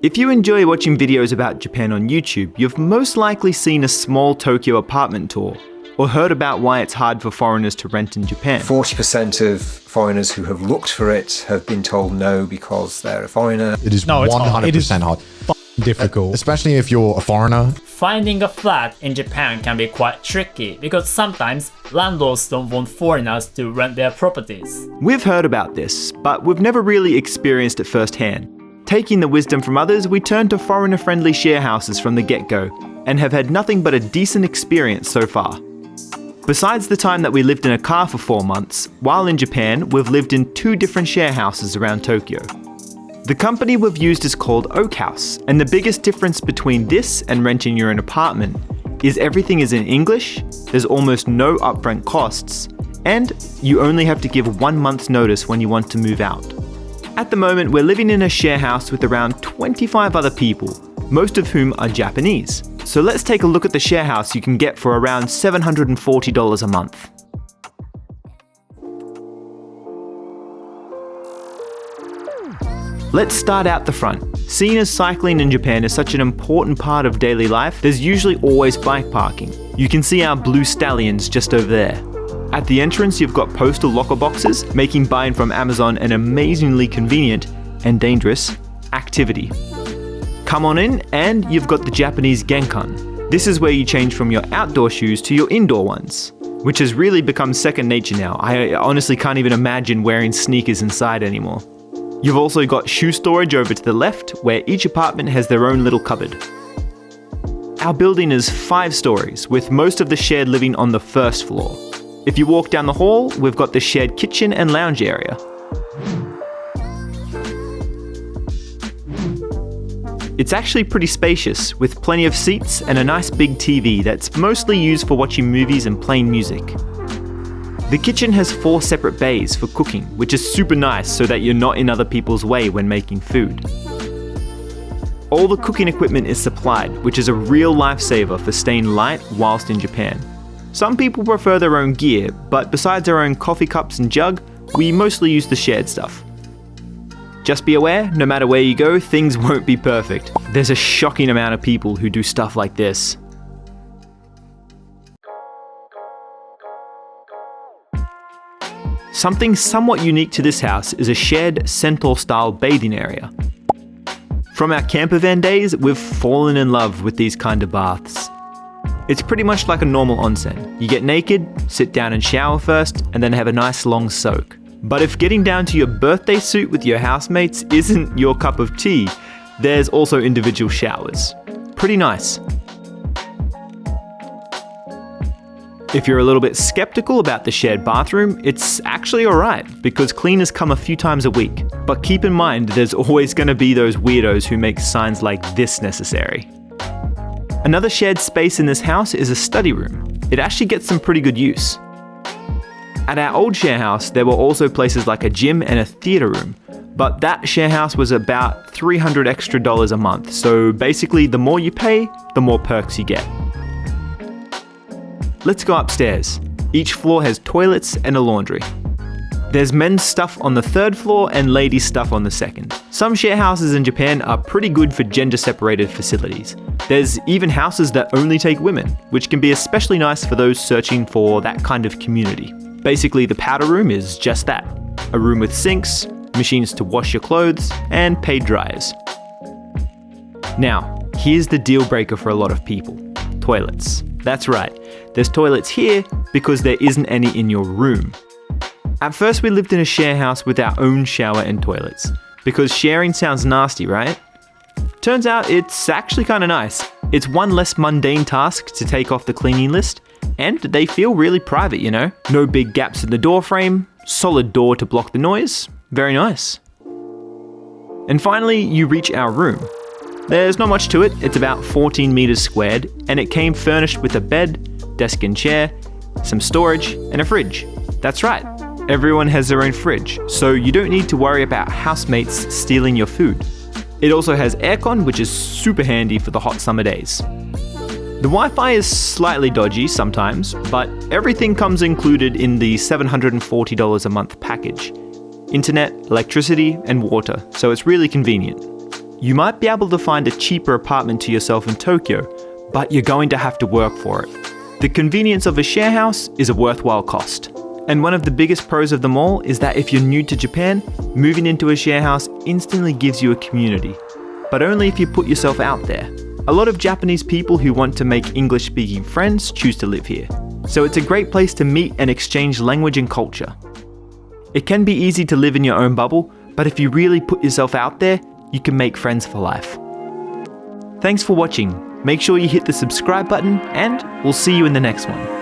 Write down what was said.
If you enjoy watching videos about Japan on YouTube, you've most likely seen a small Tokyo apartment tour, or heard about why it's hard for foreigners to rent in Japan. 40% of foreigners who have looked for it have been told no because they're a foreigner. It is 100% hard. Difficult. Especially if you're a foreigner. Finding a flat in Japan can be quite tricky because sometimes landlords don't want foreigners to rent their properties. We've heard about this, but we've never really experienced it firsthand. Taking the wisdom from others, we turned to foreigner-friendly sharehouses from the get-go and have had nothing but a decent experience so far. Besides the time that we lived in a car for 4 months, while in Japan, we've lived in 2 different sharehouses around Tokyo. The company we've used is called Oak House, and the biggest difference between this and renting your own apartment is everything is in English, there's almost no upfront costs, and you only have to give 1 month's notice when you want to move out. At the moment, we're living in a share house with around 25 other people, most of whom are Japanese. So let's take a look at the share house you can get for around $740 a month. Let's start out the front. Seeing as cycling in Japan is such an important part of daily life, there's usually always bike parking. You can see our blue stallions just over there. At the entrance, you've got postal locker boxes, making buying from Amazon an amazingly convenient and dangerous activity. Come on in, and you've got the Japanese genkan. This is where you change from your outdoor shoes to your indoor ones, which has really become second nature now. I honestly can't even imagine wearing sneakers inside anymore. You've also got shoe storage over to the left, where each apartment has their own little cupboard. Our building is 5 stories, with most of the shared living on the first floor. If you walk down the hall, we've got the shared kitchen and lounge area. It's actually pretty spacious, with plenty of seats and a nice big TV that's mostly used for watching movies and playing music. The kitchen has 4 separate bays for cooking, which is super nice so that you're not in other people's way when making food. All the cooking equipment is supplied, which is a real lifesaver for staying light whilst in Japan. Some people prefer their own gear, but besides our own coffee cups and jug, we mostly use the shared stuff. Just be aware, no matter where you go, things won't be perfect. There's a shocking amount of people who do stuff like this. Something somewhat unique to this house is a shared centaur-style bathing area. From our camper van days, we've fallen in love with these kind of baths. It's pretty much like a normal onsen. You get naked, sit down and shower first, and then have a nice long soak. But if getting down to your birthday suit with your housemates isn't your cup of tea, there's also individual showers. Pretty nice. If you're a little bit skeptical about the shared bathroom, it's actually alright, because cleaners come a few times a week. But keep in mind, there's always going to be those weirdos who make signs like this necessary. Another shared space in this house is a study room. It actually gets some pretty good use. At our old share house, there were also places like a gym and a theatre room, but that share house was about $300 extra a month, so basically the more you pay, the more perks you get. Let's go upstairs. Each floor has toilets and a laundry. There's men's stuff on the 3rd floor and ladies' stuff on the 2nd. Some share houses in Japan are pretty good for gender-separated facilities. There's even houses that only take women, which can be especially nice for those searching for that kind of community. Basically, the powder room is just that. A room with sinks, machines to wash your clothes, and paid dryers. Now, here's the deal breaker for a lot of people. Toilets. That's right. There's toilets here because there isn't any in your room. At first, we lived in a share house with our own shower and toilets, because sharing sounds nasty, right? Turns out it's actually kind of nice. It's one less mundane task to take off the cleaning list, and they feel really private, you know? No big gaps in the door frame, solid door to block the noise. Very nice. And finally, you reach our room. There's not much to it, it's about 14 meters squared, and it came furnished with a bed, desk and chair, some storage, and a fridge. That's right, everyone has their own fridge, so you don't need to worry about housemates stealing your food. It also has aircon, which is super handy for the hot summer days. The Wi-Fi is slightly dodgy sometimes, but everything comes included in the $740 a month package. Internet, electricity, and water, so it's really convenient. you might be able to find a cheaper apartment to yourself in Tokyo, but you're going to have to work for it. The convenience of a share house is a worthwhile cost. And one of the biggest pros of them all is that if you're new to Japan, moving into a share house instantly gives you a community. But only if you put yourself out there. A lot of Japanese people who want to make English-speaking friends choose to live here. So it's a great place to meet and exchange language and culture. It can be easy to live in your own bubble, but if you really put yourself out there, you can make friends for life. Thanks for watching. Make sure you hit the subscribe button, and we'll see you in the next one.